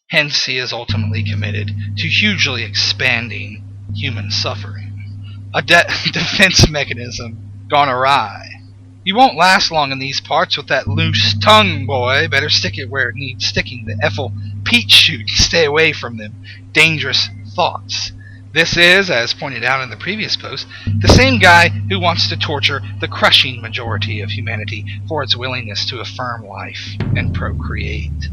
Hence, he is ultimately committed to hugely expanding human suffering. A defense mechanism gone awry. You won't last long in these parts with that loose tongue, boy. Better stick it where it needs sticking. The Ethel peach shoot. Stay away from them dangerous thoughts. This is, as pointed out in the previous post, the same guy who wants to torture the crushing majority of humanity for its willingness to affirm life and procreate.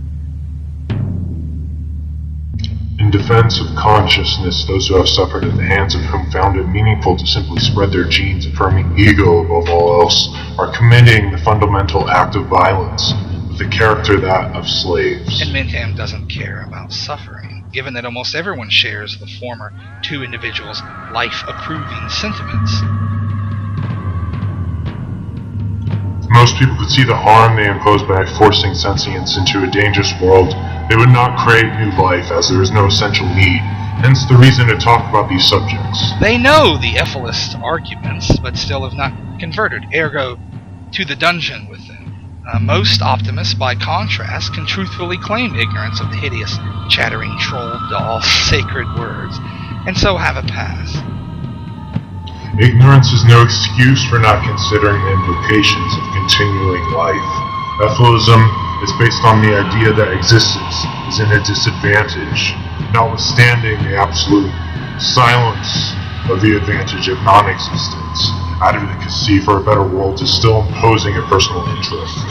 In defense of consciousness, those who have suffered at the hands of whom found it meaningful to simply spread their genes, affirming ego above all else, are committing the fundamental act of violence with the character that of slaves. And Bentham doesn't care about suffering, given that almost everyone shares the former two individuals' life-approving sentiments. If most people could see the harm they impose by forcing sentience into a dangerous world, they would not create new life, as there is no essential need. Hence the reason to talk about these subjects. They know the Ethelist arguments, but still have not converted, ergo, to the dungeon with them. Most optimists, by contrast, can truthfully claim ignorance of the hideous, chattering troll doll sacred words, and so have a pass. Ignorance is no excuse for not considering the implications of continuing life. Ethylism is based on the idea that existence is in a disadvantage, notwithstanding the absolute silence of the advantage of non-existence. Advocacy for a better world is still imposing a personal interest.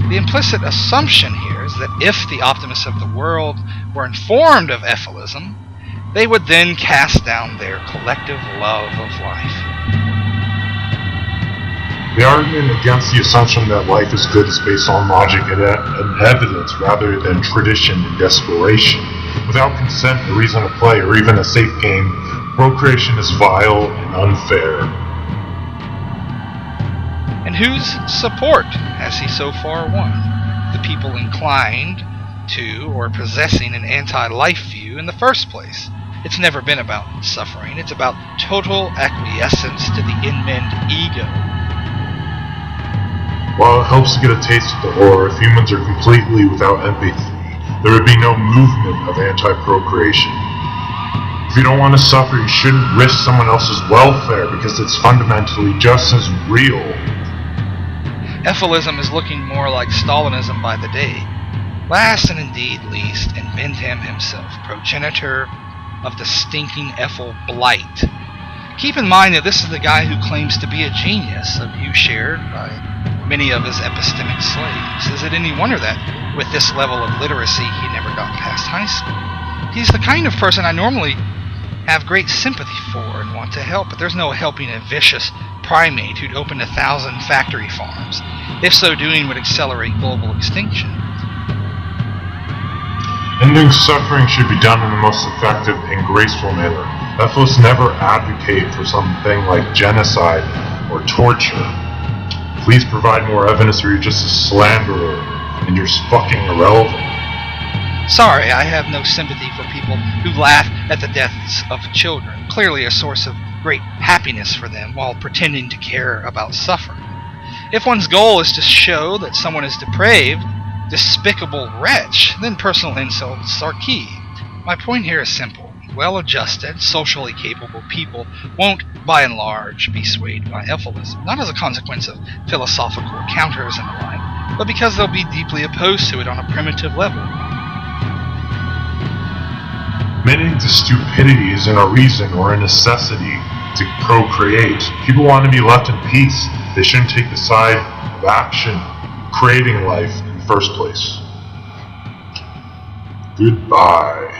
The implicit assumption here is that if the optimists of the world were informed of Ethylism, they would then cast down their collective love of life. The argument against the assumption that life is good is based on logic and evidence rather than tradition and desperation. Without consent, a reason to play, or even a safe game, procreation is vile and unfair. And whose support has he so far won? The people inclined to or possessing an anti-life view in the first place. It's never been about suffering. It's about total acquiescence to the in-mend ego. While it helps to get a taste of the horror, if humans are completely without empathy, there would be no movement of anti-procreation. If you don't want to suffer, you shouldn't risk someone else's welfare because it's fundamentally just as real. Ethylism is looking more like Stalinism by the day. Last and indeed least, and Bentham himself, progenitor of the stinking Ethel blight. Keep in mind that this is the guy who claims to be a genius, a view shared by many of his epistemic slaves. Is it any wonder that, with this level of literacy, he never got past high school? He's the kind of person I normally have great sympathy for and want to help, but there's no helping a vicious primate who'd opened 1,000 factory farms. If so doing would accelerate global extinction. Ending suffering should be done in the most effective and graceful manner. Ethelists never advocate for something like genocide or torture. Please provide more evidence or you're just a slanderer and you're fucking irrelevant. Sorry, I have no sympathy for people who laugh at the deaths of children, clearly a source of great happiness for them, while pretending to care about suffering. If one's goal is to show that someone is depraved, despicable wretch, then personal insults are key. My point here is simple. Well-adjusted, socially capable people won't, by and large, be swayed by Ethylism, not as a consequence of philosophical counters and the like, but because they'll be deeply opposed to it on a primitive level. Admitting to stupidity isn't a reason or a necessity to procreate. People want to be left in peace. They shouldn't take the side of action, creating life in the first place. Goodbye.